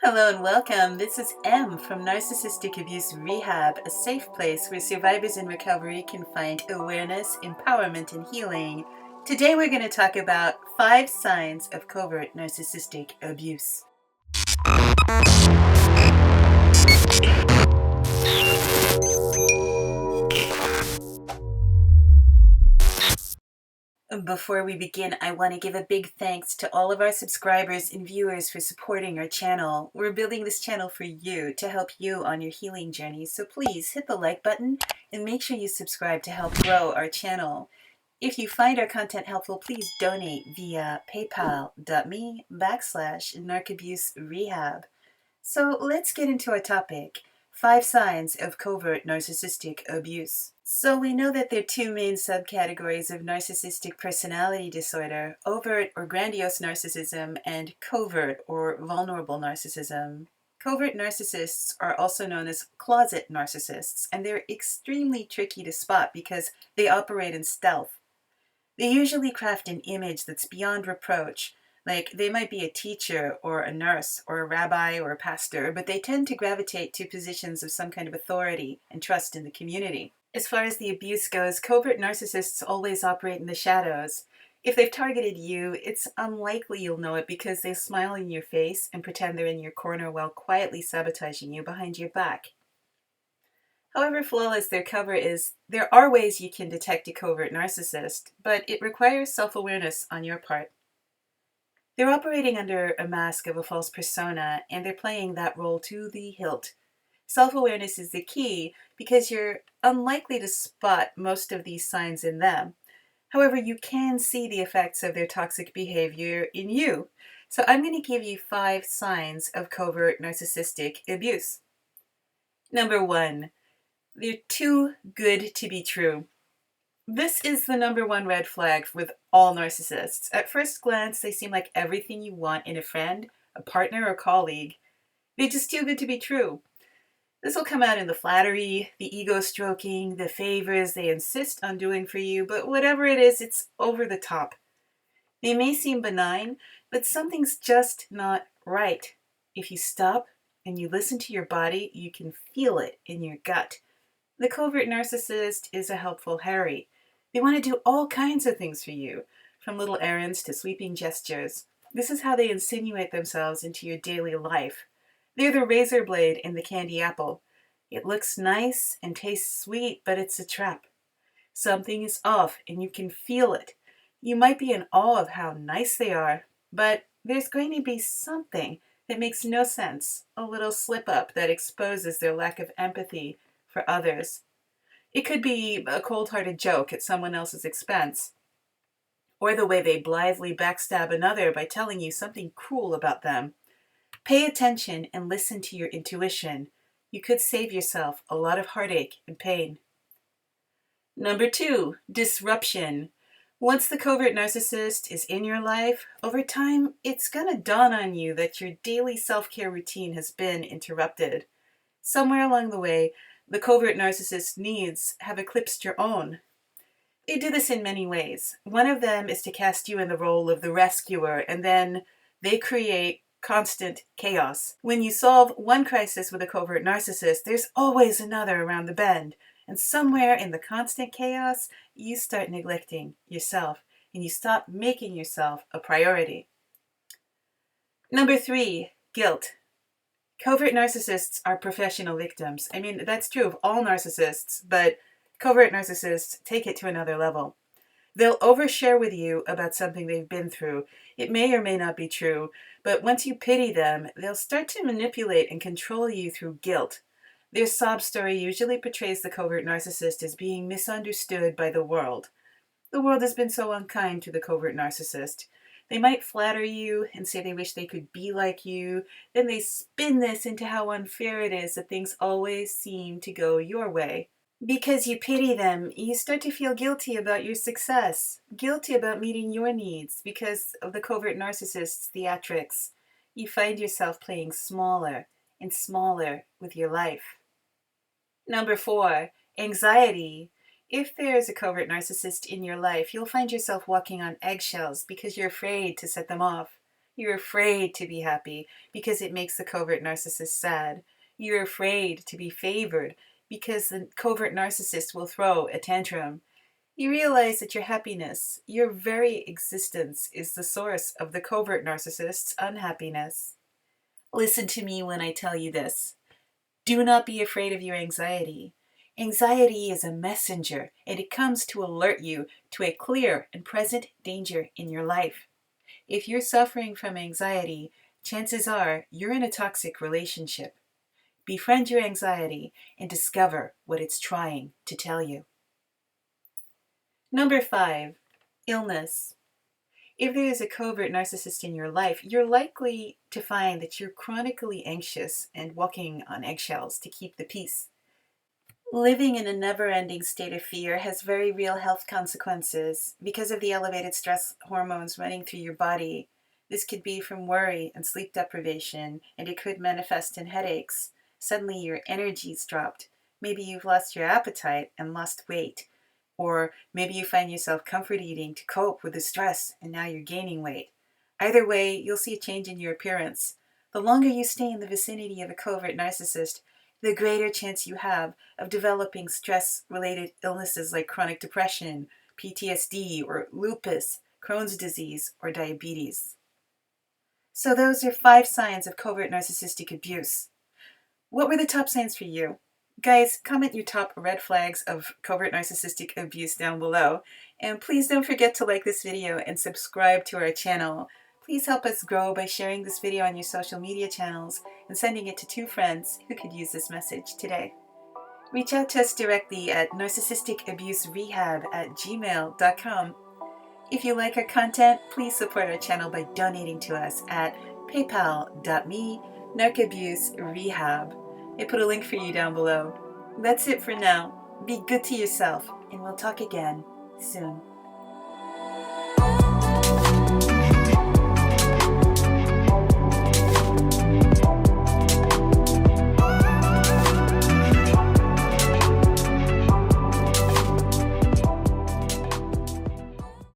Hello and welcome. This is M from Narcissistic Abuse Rehab, a safe place where survivors in recovery can find awareness, empowerment, and healing. Today we're going to talk about 5 signs of covert narcissistic abuse. Before we begin, I want to give a big thanks to all of our subscribers and viewers for supporting our channel. We're building this channel for you, to help you on your healing journey, so please hit the like button and make sure you subscribe to help grow our channel. If you find our content helpful, please donate via paypal.me/narcabuserehab. So let's get into our topic. 5 signs of covert narcissistic abuse. So we know that there are 2 main subcategories of narcissistic personality disorder: overt or grandiose narcissism and covert or vulnerable narcissism. Covert narcissists are also known as closet narcissists, and they're extremely tricky to spot because they operate in stealth. They usually craft an image that's beyond reproach. Like, they might be a teacher or a nurse or a rabbi or a pastor, but they tend to gravitate to positions of some kind of authority and trust in the community. As far as the abuse goes, covert narcissists always operate in the shadows. If they've targeted you, it's unlikely you'll know it because they smile in your face and pretend they're in your corner while quietly sabotaging you behind your back. However flawless their cover is, there are ways you can detect a covert narcissist, but it requires self-awareness on your part. They're operating under a mask of a false persona, and they're playing that role to the hilt. Self-awareness is the key because you're unlikely to spot most of these signs in them. However, you can see the effects of their toxic behavior in you. So I'm going to give you 5 signs of covert narcissistic abuse. Number 1, they're too good to be true. This is the number 1 red flag with all narcissists. At first glance, they seem like everything you want in a friend, a partner, or colleague. They're just too good to be true. This will come out in the flattery, the ego stroking, the favors they insist on doing for you, but whatever it is, it's over the top. They may seem benign, but something's just not right. If you stop and you listen to your body, you can feel it in your gut. The covert narcissist is a helpful Harry. They want to do all kinds of things for you, from little errands to sweeping gestures. This is how they insinuate themselves into your daily life. They're the razor blade in the candy apple. It looks nice and tastes sweet, but it's a trap. Something is off and you can feel it. You might be in awe of how nice they are, but there's going to be something that makes no sense, a little slip-up that exposes their lack of empathy for others. It could be a cold-hearted joke at someone else's expense, or the way they blithely backstab another by telling you something cruel about them. Pay attention and listen to your intuition. You could save yourself a lot of heartache and pain. Number 2, disruption. Once the covert narcissist is in your life, over time, it's going to dawn on you that your daily self-care routine has been interrupted. Somewhere along the way, the covert narcissist's needs have eclipsed your own. They do this in many ways. One of them is to cast you in the role of the rescuer, and then they create constant chaos. When you solve one crisis with a covert narcissist, there's always another around the bend. And somewhere in the constant chaos, you start neglecting yourself, and you stop making yourself a priority. Number 3, guilt. Covert narcissists are professional victims. I mean, that's true of all narcissists, but covert narcissists take it to another level. They'll overshare with you about something they've been through. It may or may not be true, but once you pity them, they'll start to manipulate and control you through guilt. Their sob story usually portrays the covert narcissist as being misunderstood by the world. The world has been so unkind to the covert narcissist. They might flatter you and say they wish they could be like you. Then they spin this into how unfair it is that things always seem to go your way. Because you pity them, you start to feel guilty about your success, guilty about meeting your needs because of the covert narcissist's theatrics. You find yourself playing smaller and smaller with your life. Number 4, anxiety. If there's a covert narcissist in your life, you'll find yourself walking on eggshells because you're afraid to set them off. You're afraid to be happy because it makes the covert narcissist sad. You're afraid to be favored because the covert narcissist will throw a tantrum. You realize that your happiness, your very existence, is the source of the covert narcissist's unhappiness. Listen to me when I tell you this. Do not be afraid of your anxiety. Anxiety is a messenger, and it comes to alert you to a clear and present danger in your life. If you're suffering from anxiety, chances are you're in a toxic relationship. Befriend your anxiety and discover what it's trying to tell you. Number 5, illness. If there is a covert narcissist in your life, you're likely to find that you're chronically anxious and walking on eggshells to keep the peace. Living in a never-ending state of fear has very real health consequences because of the elevated stress hormones running through your body. This could be from worry and sleep deprivation, and it could manifest in headaches. Suddenly your energy's dropped. Maybe you've lost your appetite and lost weight. Or maybe you find yourself comfort eating to cope with the stress and now you're gaining weight. Either way, you'll see a change in your appearance. The longer you stay in the vicinity of a covert narcissist, the greater chance you have of developing stress-related illnesses like chronic depression, PTSD, or lupus, Crohn's disease, or diabetes. So those are 5 signs of covert narcissistic abuse. What were the top signs for you? Guys, comment your top red flags of covert narcissistic abuse down below. And please don't forget to like this video and subscribe to our channel. Please help us grow by sharing this video on your social media channels and sending it to 2 friends who could use this message today. Reach out to us directly at narcissisticabuserehab@gmail.com. If you like our content, please support our channel by donating to us at paypal.me/narcabuserehab. I put a link for you down below. That's it for now. Be good to yourself, and we'll talk again soon.